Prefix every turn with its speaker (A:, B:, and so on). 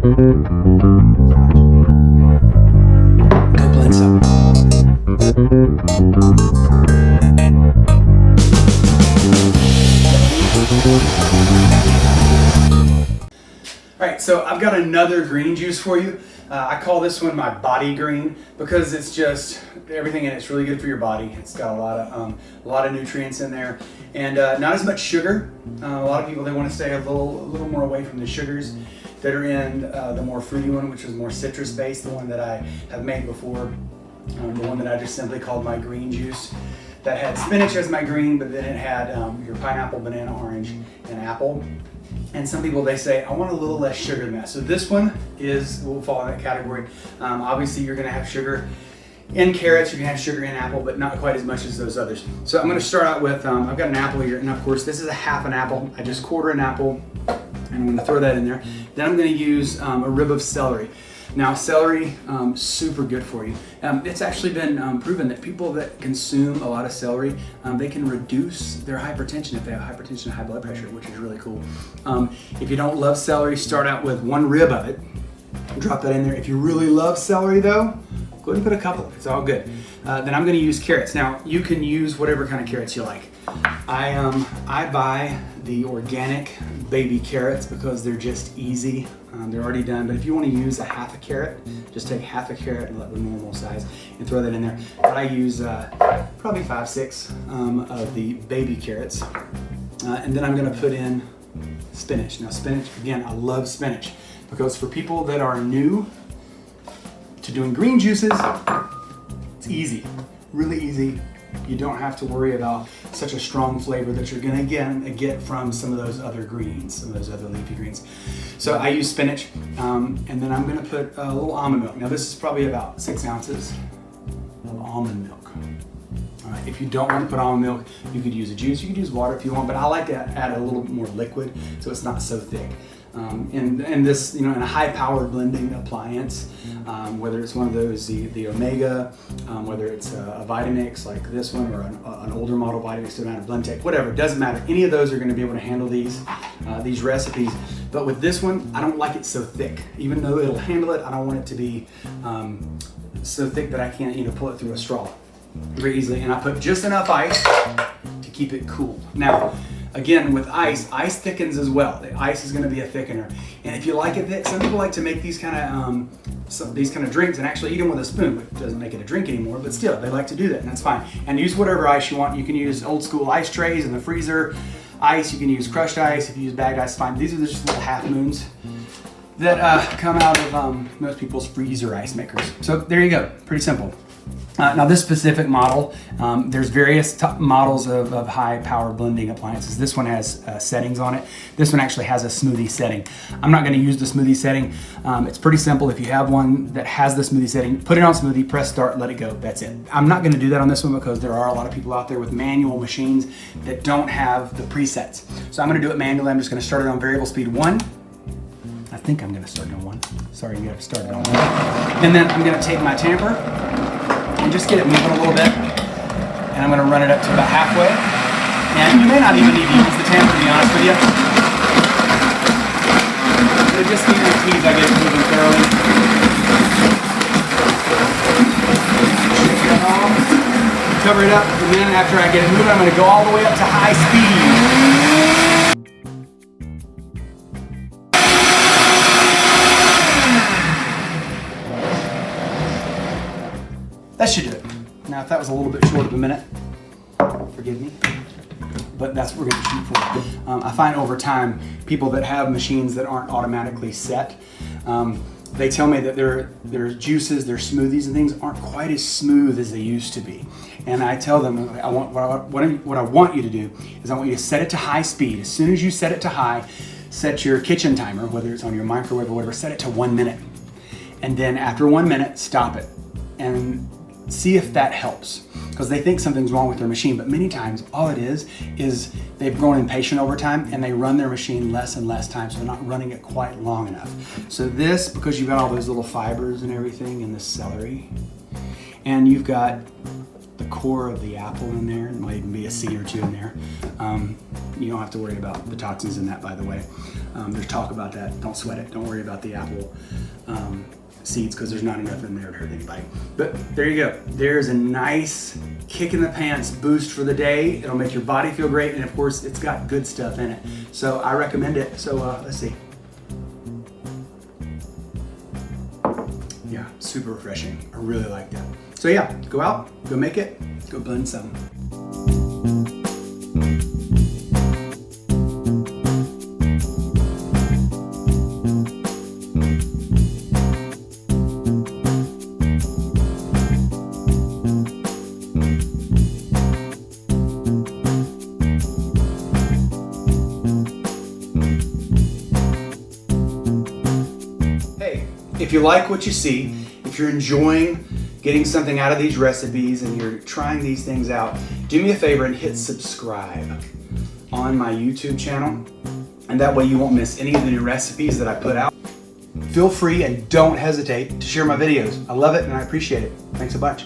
A: Go blend some. All right, so I've got another green juice for you. I call this one my body green because it's just everything in it's really good for your body. It's got a lot of nutrients in there, and not as much sugar. A lot of people, they want to stay a little more away from the sugars that are in the more fruity one, which is more citrus based. The one that I have made before, the one that I just simply called my green juice, that had spinach as my green, but then it had your pineapple, banana, orange, and apple. And some people, they say, I want a little less sugar than that. So this one will fall in that category. Obviously, you're gonna have sugar in carrots, you're gonna have sugar in apple, but not quite as much as those others. So I'm gonna start out with, I've got an apple here, and of course, this is a half an apple. I just quarter an apple, and I'm gonna throw that in there. Then I'm gonna use a rib of celery. Now, celery, super good for you. It's actually been proven that people that consume a lot of celery, they can reduce their hypertension if they have hypertension and high blood pressure, which is really cool. If you don't love celery, start out with one rib of it. Drop that in there. If you really love celery though, go ahead and put a couple. It's all good. Then I'm gonna use carrots. Now, you can use whatever kind of carrots you like. I buy the organic baby carrots because they're just easy. They're already done, but if you want to use a half a carrot, just take half a carrot and let the normal size and throw that in there. But I use probably 5-6 of the baby carrots. And then I'm gonna put in spinach. Now spinach, again, I love spinach because for people that are new to doing green juices, it's easy, really easy. You don't have to worry about such a strong flavor that you're gonna get from some of those other greens, some of those other leafy greens. So I use spinach, and then I'm gonna put a little almond milk. Now this is probably about 6 ounces of almond milk. All right, if you don't want to put almond milk, you could use a juice, you could use water if you want, but I like to add a little more liquid so it's not so thick. And this, in a high-powered blending appliance, whether it's one of those, the Omega, whether it's a Vitamix like this one, or an older model Vitamix to Blendtec, whatever, it doesn't matter. Any of those are going to be able to handle these recipes. But with this one, I don't like it so thick. Even though it'll handle it, I don't want it to be so thick that I can't, pull it through a straw very easily. And I put just enough ice to keep it cool. Now, again, with ice thickens as well. The ice is going to be a thickener, and if you like it thick, some people like to make these kind of drinks and actually eat them with a spoon, which doesn't make it a drink anymore, but still, they like to do that, and that's fine. And use whatever ice you want. You can use old school ice trays in the freezer ice. You can use crushed ice. If you use bagged ice, fine. These are just little half moons that come out of most people's freezer ice makers. So there you go. Pretty simple. Now this specific model, there's various models of high power blending appliances. This one has settings on it. This one actually has a smoothie setting. I'm not going to use the smoothie setting. It's pretty simple. If you have one that has the smoothie setting, put it on smoothie, press start, let it go. That's it. I'm not going to do that on this one because there are a lot of people out there with manual machines that don't have the presets. So I'm going to do it manually. I'm just going to start it on variable speed 1. I think I'm going to start it on 1. Sorry, you got to start it on 1. And then I'm going to take my tamper and just get it moving a little bit, and I'm going to run it up to about halfway, and you may not even need to use the tamper, to be honest with you, but it just guarantees I get it moving thoroughly. Cover it up, and then after I get it moving, I'm going to go all the way up to high speed. That should do it. Now, if that was a little bit short of a minute, forgive me, but that's what we're going to shoot for. I find over time, people that have machines that aren't automatically set, they tell me that their juices, their smoothies and things aren't quite as smooth as they used to be. And I tell them, what I want you to do is I want you to set it to high speed. As soon as you set it to high, set your kitchen timer, whether it's on your microwave or whatever, set it to 1 minute. And then after 1 minute, stop it and see if that helps, because they think something's wrong with their machine, but many times all it is they've grown impatient over time and they run their machine less and less time, so they're not running it quite long enough. So this, because you've got all those little fibers and everything in the celery, and you've got the core of the apple in there, there might even be a seed or two in there, You don't have to worry about the toxins in that, by the way. There's talk about that. Don't sweat it. Don't worry about the apple seeds, because there's not enough in there to hurt anybody. But there you go. There's a nice kick in the pants boost for the day. It'll make your body feel great, and of course it's got good stuff in it. So I recommend it. So let's see. Yeah, super refreshing. I really like that. So yeah, go out, go make it, go blend some. If you like what you see, if you're enjoying getting something out of these recipes and you're trying these things out, do me a favor and hit subscribe on my YouTube channel, and that way you won't miss any of the new recipes that I put out. Feel free and don't hesitate to share my videos. I love it and I appreciate it. Thanks a bunch.